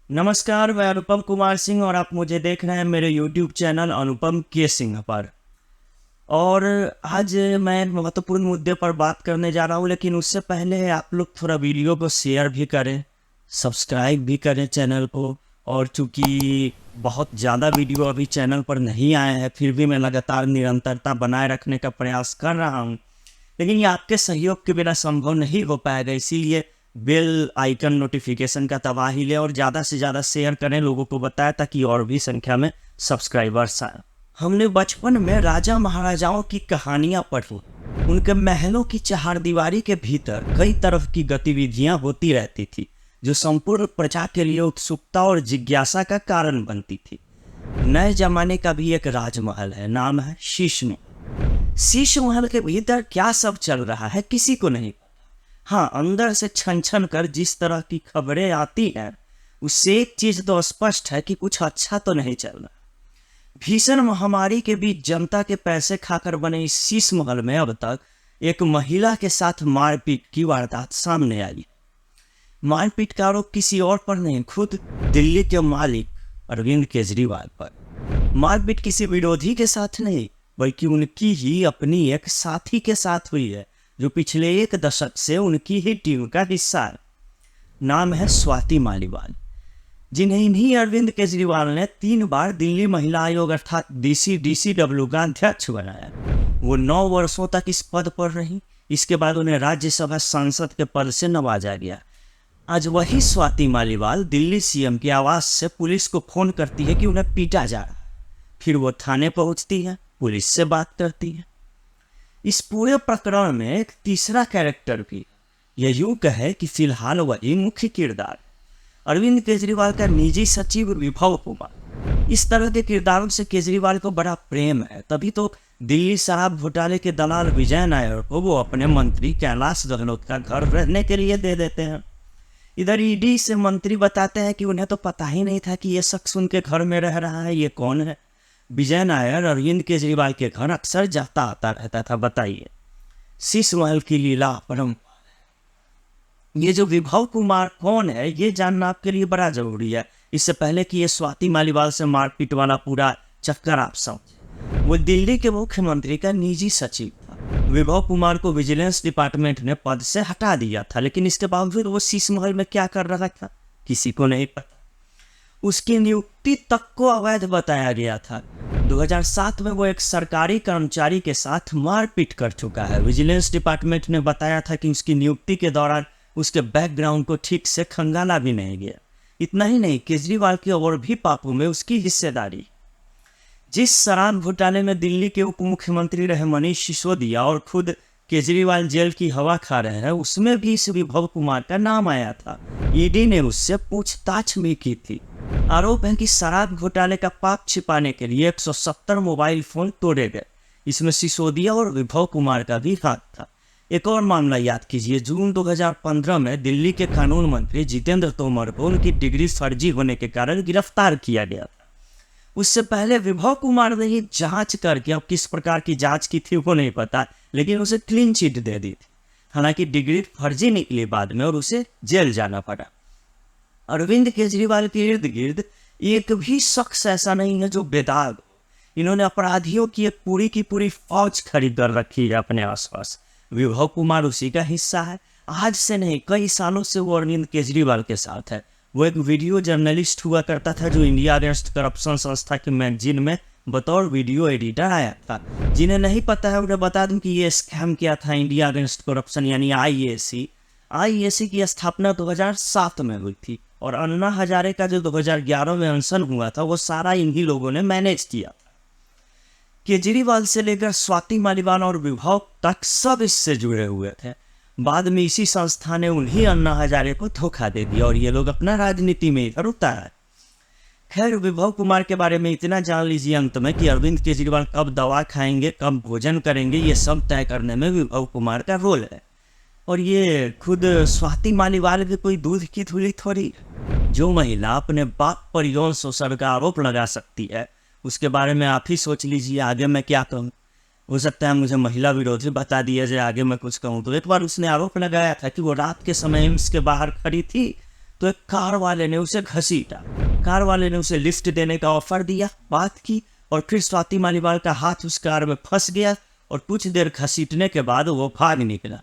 नमस्कार, मैं अनुपम कुमार सिंह और आप मुझे देख रहे हैं मेरे YouTube चैनल अनुपम के सिंह पर। और आज मैं महत्वपूर्ण मुद्दे पर बात करने जा रहा हूं, लेकिन उससे पहले आप लोग थोड़ा वीडियो को शेयर भी करें, सब्सक्राइब भी करें चैनल को। और चूँकि बहुत ज़्यादा वीडियो अभी चैनल पर नहीं आए हैं, फिर भी मैं लगातार निरंतरता बनाए रखने का प्रयास कर रहा हूँ, लेकिन ये आपके सहयोग के बिना संभव नहीं हो पाएगा। इसीलिए बेल आइकन नोटिफिकेशन का दबा ही ले और ज़्यादा से ज़्यादा शेयर करें, लोगों को बताएं ताकि और भी संख्या में सब्सक्राइबर्स आए। हमने बचपन में राजा महाराजाओं की कहानियाँ पढ़ी। उनके महलों की चहारदीवारी के भीतर कई तरह की गतिविधियाँ होती रहती थी, जो संपूर्ण प्रजा के लिए उत्सुकता और जिज्ञासा का कारण बनती थी। नए जमाने का भी एक राजमहल है, नाम है शीश महल। शीश महल के भीतर क्या सब चल रहा है किसी को नहीं पता। हाँ, अंदर से छन छन कर जिस तरह की खबरें आती हैं, उससे एक चीज तो स्पष्ट है कि कुछ अच्छा तो नहीं चल रहा। भीषण महामारी के बीच जनता के पैसे खाकर बने इस शीश महल में अब तक एक महिला के साथ मारपीट की वारदात सामने आई। मारपीट का आरोप किसी और पर नहीं, खुद दिल्ली के मालिक अरविंद केजरीवाल पर। मारपीट किसी विरोधी के साथ नहीं, बल्कि उनकी ही अपनी एक साथी के साथ हुई है, जो पिछले एक दशक से उनकी ही टीम का हिस्सा है। नाम है स्वाति मालीवाल, जिन्हें इन्हीं अरविंद केजरीवाल ने 3 बार दिल्ली महिला आयोग अर्थात DCW का अध्यक्ष बनाया। वो 9 वर्षों तक इस पद पर रही। इसके बाद उन्हें राज्यसभा सांसद के पद से नवाजा गया। आज वही स्वाति मालीवाल दिल्ली CM के आवास से पुलिस को फोन करती है कि उन्हें पीटा जा रहा है। फिर वो थाने पहुंचती है, पुलिस से बात करती है। इस पूरे प्रकरण में एक तीसरा कैरेक्टर भी, यह यूं कहे कि फिलहाल वही मुख्य किरदार, अरविंद केजरीवाल का निजी सचिव विभव कुमार। इस तरह के किरदारों से केजरीवाल को बड़ा प्रेम है, तभी तो दिल्ली शराब घोटाले के दलाल विजय नायर को वो अपने मंत्री कैलाश गहलोत का घर रहने के लिए दे देते हैं। इधर ED से मंत्री बताते हैं कि उन्हें तो पता ही नहीं था कि ये शख्स उनके घर में रह रहा है, ये कौन है। विजय नायर अरविंद केजरीवाल के घर अक्सर जाता आता रहता था। बताइए, शीश महल की लीला परंपरा। ये जो विभव कुमार कौन है, ये जानना आपके लिए बड़ा जरूरी है, इससे पहले कि ये स्वाति मालीवाल से मारपीट वाला पूरा चक्कर आप समझे। वो दिल्ली के मुख्यमंत्री का निजी सचिव था। विभव कुमार को विजिलेंस डिपार्टमेंट ने पद से हटा दिया था, लेकिन इसके बावजूद वो शीश महल में क्या कर रहा था किसी को नहीं पता। उसकी नियुक्ति तक को अवैध बताया गया था। 2007 में वो एक सरकारी कर्मचारी के साथ मारपीट कर चुका है। विजिलेंस डिपार्टमेंट ने बताया था कि उसकी नियुक्ति के दौरान उसके बैकग्राउंड को ठीक से खंगाला भी नहीं गया। इतना ही नहीं, केजरीवाल के और भी पापों में उसकी हिस्सेदारी। जिस शराब घोटाले में दिल्ली के उप मुख्यमंत्री रहे मनीष सिसोदिया और खुद केजरीवाल जेल की हवा खा रहे हैं, उसमें भी इस विभव कुमार का नाम आया था। ED ने उससे पूछताछ भी की थी। आरोप है कि शराब घोटाले का पाप छिपाने के लिए 170 मोबाइल फोन तोड़े गए। इसमें सिसोदिया और विभव कुमार का भी हाथ था। एक और मामला याद कीजिए, जून 2015 में दिल्ली के कानून मंत्री जितेंद्र तोमर को उनकी डिग्री फर्जी होने के कारण गिरफ्तार किया गया था। उससे पहले विभव कुमार ने ही जांच करके, अब किस प्रकार की जांच की थी वो नहीं पता, लेकिन उसे क्लीन चिट दे दी थी। हालांकि डिग्री फर्जी निकली बाद में और उसे जेल जाना पड़ा। अरविंद केजरीवाल के इर्द गिर्द एक भी शख्स ऐसा नहीं है जो बेदाग हो। इन्होंने अपराधियों की एक पूरी की पूरी फौज खरीद कर रखी है अपने आसपास। विभव कुमार उसी का हिस्सा है। आज से नहीं, कई सालों से वो अरविंद केजरीवाल के साथ है। वो एक वीडियो जर्नलिस्ट हुआ करता था, जो इंडिया अगेंस्ट करप्शन संस्था के मैगजीन में बतौर वीडियो एडिटर आया था। जिन्हें नहीं पता है उन्हें बता दूं कि ये स्कैम क्या था। इंडिया अगेंस्ट करप्शन यानी IAC की स्थापना 2007 में हुई थी, और अन्ना हजारे का जो 2011 में अनशन हुआ था, वो सारा इन्हीं लोगों ने मैनेज किया था। केजरीवाल से लेकर स्वाति मालीवाल और विभव तक सब इससे जुड़े हुए थे। बाद में इसी संस्था ने उन्हीं अन्ना हजारे को धोखा दे दिया और ये लोग अपना राजनीति में इधर उतारा। खैर, विभव कुमार के बारे में इतना जान लीजिए अंत में कि अरविंद केजरीवाल कब दवा खाएंगे, कब भोजन करेंगे, ये सब तय करने में विभव कुमार का रोल है। और ये खुद स्वाति मालीवाल भी कोई दूध की धुली थोड़ी। जो महिला अपने बाप पर यौन शोषण का आरोप लगा सकती है, उसके बारे में आप ही सोच लीजिए आगे मैं क्या कहूँ। हो सकता है मुझे महिला विरोधी बता दिया जाए आगे मैं कुछ कहूँ। तो एक बार उसने आरोप लगाया था कि वो रात के समय एम्स के बाहर खड़ी थी तो एक कार वाले ने उसे घसीटा। कार वाले ने उसे लिफ्ट देने का ऑफर दिया, बात की, और फिर स्वाति मालीवाल का हाथ उस कार में फंस गया और कुछ देर घसीटने के बाद वो भाग निकला।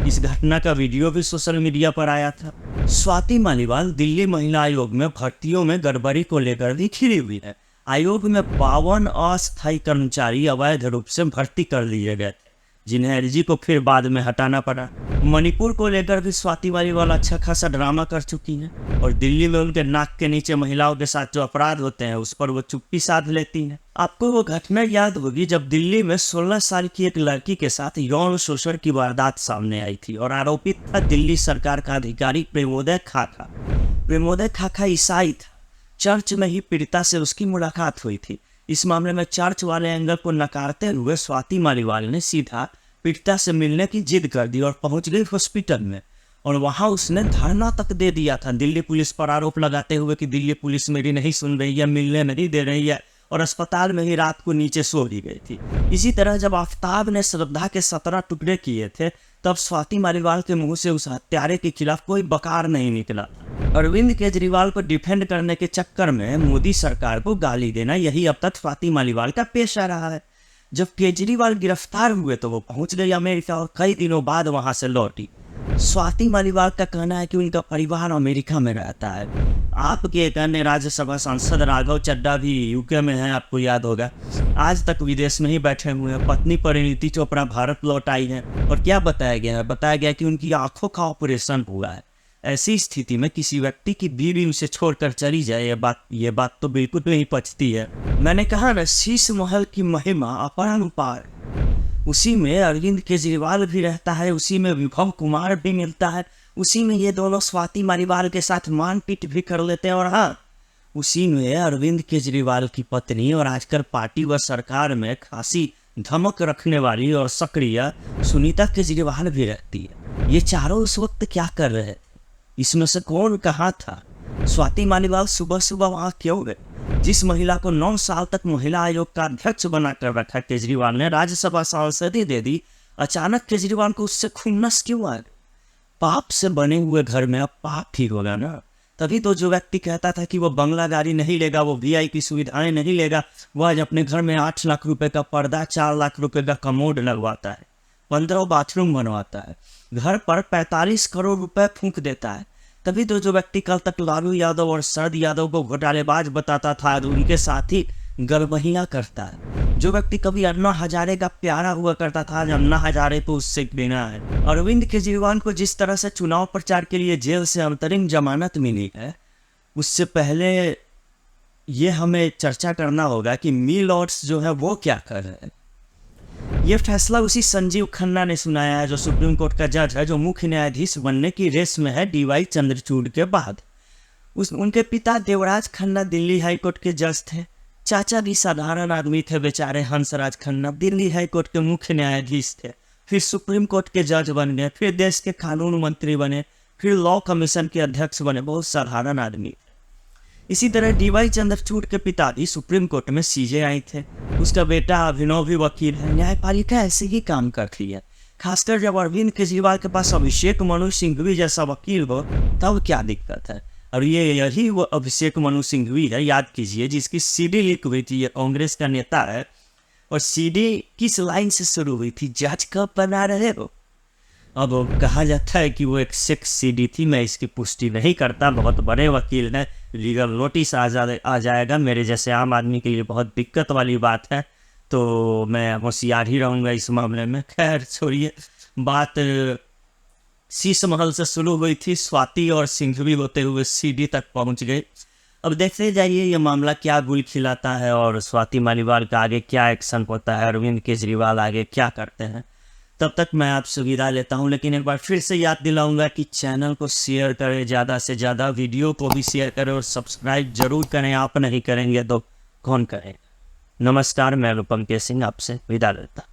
इस घटना का वीडियो भी सोशल मीडिया पर आया था। स्वाति मालीवाल दिल्ली महिला आयोग में भर्तियों में गड़बड़ी को लेकर भी घिरी हुई है। आयोग में 52 अस्थायी कर्मचारी अवैध रूप से भर्ती कर लिए गए थे, जिन्हें एलजी को फिर बाद में हटाना पड़ा। मणिपुर को लेकर भी स्वाति मालीवाल अच्छा खासा ड्रामा कर चुकी हैं और दिल्ली में उनके नाक के नीचे महिलाओं के साथ जो अपराध होते हैं उस पर वो चुप्पी साध लेती हैं। आपको वो घटना याद होगी जब दिल्ली में 16 साल की एक लड़की के साथ यौन शोषण की वारदात सामने आई थी और आरोपित था दिल्ली सरकार का अधिकारी प्रमोदय खाखा। प्रमोदय खाखा ईसाई था। चर्च में ही पीड़िता से उसकी मुलाकात हुई थी। इस मामले में चर्च वाले एंगल को नकारते हुए स्वाति मालीवाल ने सीधा पीड़िता से मिलने की जिद कर दी और पहुंच गई हॉस्पिटल में, और वहां उसने धरना तक दे दिया था दिल्ली पुलिस पर आरोप लगाते हुए कि दिल्ली पुलिस मेरी नहीं सुन रही है, मिलने नहीं दे रही है, और अस्पताल में ही रात को नीचे सो दी गई थी। इसी तरह जब आफ्ताब ने श्रद्धा के 17 टुकड़े किए थे तब स्वाति मालीवाल के मुंह से उस हत्यारे के खिलाफ कोई बकार नहीं निकला। अरविंद केजरीवाल को डिफेंड करने के चक्कर में मोदी सरकार को गाली देना, यही अब तक स्वाति मालीवाल का पेशा रहा है। जब केजरीवाल गिरफ्तार हुए तो वो पहुंच गई अमेरिका और कई दिनों बाद वहां से लौटी। स्वाति मालीवाल का कहना है कि उनका परिवार अमेरिका में रहता है। आपके एक अन्य राज्यसभा सांसद राघव चड्ढा भी यूके में हैं, आपको याद होगा। आज तक विदेश में ही बैठे हुए हैं। पत्नी परिणीति चोपड़ा भारत लौट आई है और क्या बताया गया है? बताया गया कि उनकी आंखों का ऑपरेशन हुआ है। ऐसी स्थिति में किसी व्यक्ति की बीवी उसे छोड़कर चली जाए, ये बात तो बिल्कुल नहीं पचती है। मैंने कहा ना, शीश महल की महिमा अपरंपार। उसी में अरविंद केजरीवाल भी रहता है, उसी में विभव कुमार भी मिलता है, उसी में ये दोनों स्वाति मालीवाल के साथ मारपीट भी कर लेते हैं, और हाँ, उसी में अरविंद केजरीवाल की पत्नी और आजकल पार्टी व सरकार में खासी धमक रखने वाली और सक्रिय सुनीता केजरीवाल भी रहती है। ये चारों उस वक्त क्या कर रहे हैं? इसमें से कौन कहाँ था? स्वाति मालीवाल सुबह सुबह वहाँ क्यों गए? जिस महिला को 9 साल तक महिला आयोग का अध्यक्ष बनाकर रखा केजरीवाल ने राज्यसभा सांसद दे दी, अचानक केजरीवाल को उससे खुन्नस क्यों आ? पाप से बने हुए घर में अब पाप ठीक होगा ना। तभी तो जो व्यक्ति कहता था कि वो बंगला गाड़ी नहीं लेगा, वो वीआईपी सुविधाएं नहीं लेगा, वह आज अपने घर में 8 लाख रुपए का पर्दा, 4 लाख रुपए का कमोड लगवाता है, 15 बाथरूम बनवाता है, घर पर 45 करोड़ रुपए फूंक देता है। तभी तो जो व्यक्ति कल तक लालू यादव और शरद यादव को घोटालेबाज बताता था, उनके साथ ही गलबहियां करता है। जो व्यक्ति कभी अन्ना हजारे का प्यारा हुआ करता था, आज अन्ना हजारे को उससे बिना है। अरविंद केजरीवाल को जिस तरह से चुनाव प्रचार के लिए जेल से अंतरिम जमानत मिली है, उससे पहले ये हमें चर्चा करना होगा कि मी लॉर्ड्स जो है वो क्या कर रहे हैं। ये फैसला उसी संजीव खन्ना ने सुनाया है, जो सुप्रीम कोर्ट का जज है, जो मुख्य न्यायाधीश बनने की रेस में है डीवाई चंद्रचूड़ के बाद। उनके पिता देवराज खन्ना दिल्ली हाई कोर्ट के जज थे। चाचा भी साधारण आदमी थे बेचारे, हंसराज खन्ना दिल्ली हाई कोर्ट के मुख्य न्यायाधीश थे, फिर सुप्रीम कोर्ट के जज बन गए, फिर देश के कानून मंत्री बने, फिर लॉ कमीशन के अध्यक्ष बने। बहुत साधारण आदमी। इसी तरह डीवाई चंद्रचूड़ के पिता भी सुप्रीम कोर्ट में सीजेआई थे। उसका बेटा अभिनव भी वकील है। न्यायपालिका ऐसे ही काम करती है, खासकर जब अरविंद केजरीवाल के पास अभिषेक मनु सिंघवी जैसा वकील हो, तब क्या दिक्कत है। और यही वो अभिषेक मनु सिंघवी है, याद कीजिए, जिसकी सीडी लीक हुई थी। ये कांग्रेस का नेता है। और सीडी किस लाइन से शुरू हुई थी? जज कब बना रहे हो? अब कहा जाता है कि वो एक सेक्स सीडी थी। मैं इसकी पुष्टि नहीं करता। बहुत बड़े वकील हैं, लीगल नोटिस आ जाएगा। मेरे जैसे आम आदमी के लिए बहुत दिक्कत वाली बात है, तो मैं होशियार ही रहूँगा इस मामले में। खैर छोड़िए, बात शीश महल से शुरू हुई थी, स्वाति और सिंघवी होते हुए सीडी तक पहुंच गई। अब देखते जाइए ये मामला क्या गुल खिलाता है और स्वाति मालीवाल का आगे क्या एक्शन होता है, अरविंद केजरीवाल आगे क्या करते हैं। तब तक मैं आपसे विदा लेता हूं, लेकिन एक बार फिर से याद दिलाऊंगा कि चैनल को शेयर करें, ज़्यादा से ज़्यादा वीडियो को भी शेयर करें और सब्सक्राइब जरूर करें। आप नहीं करेंगे तो कौन करेगा। नमस्कार, मैं अनुपम के सिंह आपसे विदा लेता।